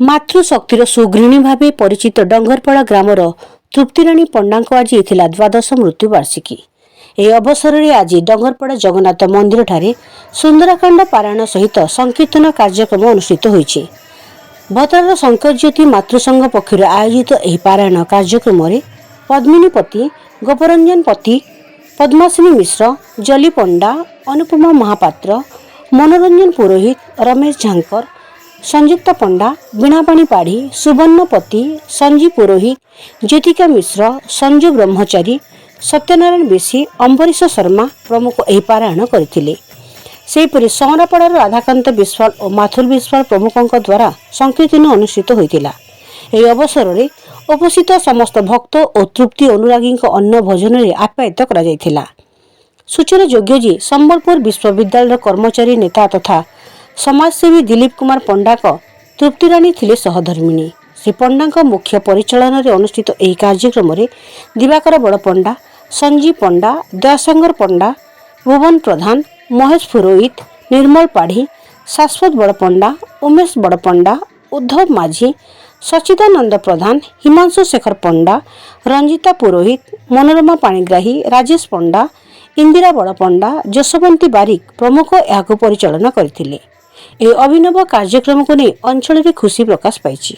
मातृशक्तिर सुगृहिणी भाव परिचित डंगरपड़ा ग्रामर तृप्तिराणी पंडा आज इथिला द्वादश मृत्यु वार्षिकी। ए अवसर में आज डंगरपड़ा जगन्नाथ मंदिर ठारे सुंदरकांड पारायण सहित संकीर्तन कार्यक्रम अनुष्ठित होइछि। भद्रार शंकरज्योति मातृसंघ पक्षर आयोजित यह पारायण कार्यक्रम में पद्मिनी पति, गोपरंजन पति, पद्मासिनी मिश्र, जली पंडा, अनुपमा महापात्र, मनोरंजन पुरोहित, रमेश झांकर, संयुक्ता पंडा, बीणापाणी पाढ़ी, सुवर्ण पति, संजीव पुरोहित, ज्योतिका मिश्र, संजू ब्रह्मचारी, सत्यनारायण बेसी, अंबरीश शर्मा प्रमुख यह पारायण करथिले। सेहीपरि संरापड़ार राधाकांत विश्वाल और माथुर विश्वाल प्रमुखों द्वारा संकीर्तन अनुष्ठित होइतिला। एही अवसर में उपस्थित समस्त भक्त और तृप्ति अनुरागी अन्न भोजन में आप्यायित करा जायथिला। सूचना योग्य जे संबलपुर विश्वविद्यालय कर्मचारी नेता तथा समाजसेवी दिलीप कुमार पंडा तृप्तिराणी थिले सहधर्मिणी। श्री पंडा मुख्य परिचालन में अनुष्ठित यह कार्यक्रम में दिवाकर बड़ पंडा, संजीव पंडा, दयाशंकर पंडा, भुवन प्रधान, महेश पुरोहित, निर्मल पाढ़ी, शाश्वत बड़ पंडा, उमेश बड़ पंडा, उद्धव माझी, सचिदानंद प्रधान, हिमांशु शेखर पंडा, रंजिता पुरोहित, मनोरमा पाणिग्राही, राजेश पंडा, इंदिरा बड़ पंडा, जशवंती बारिक प्रमुख यहाँ परिचालन करथिले। ए अभिनव कार्यक्रम को नहीं अंचल में खुशी प्रकाश पाई।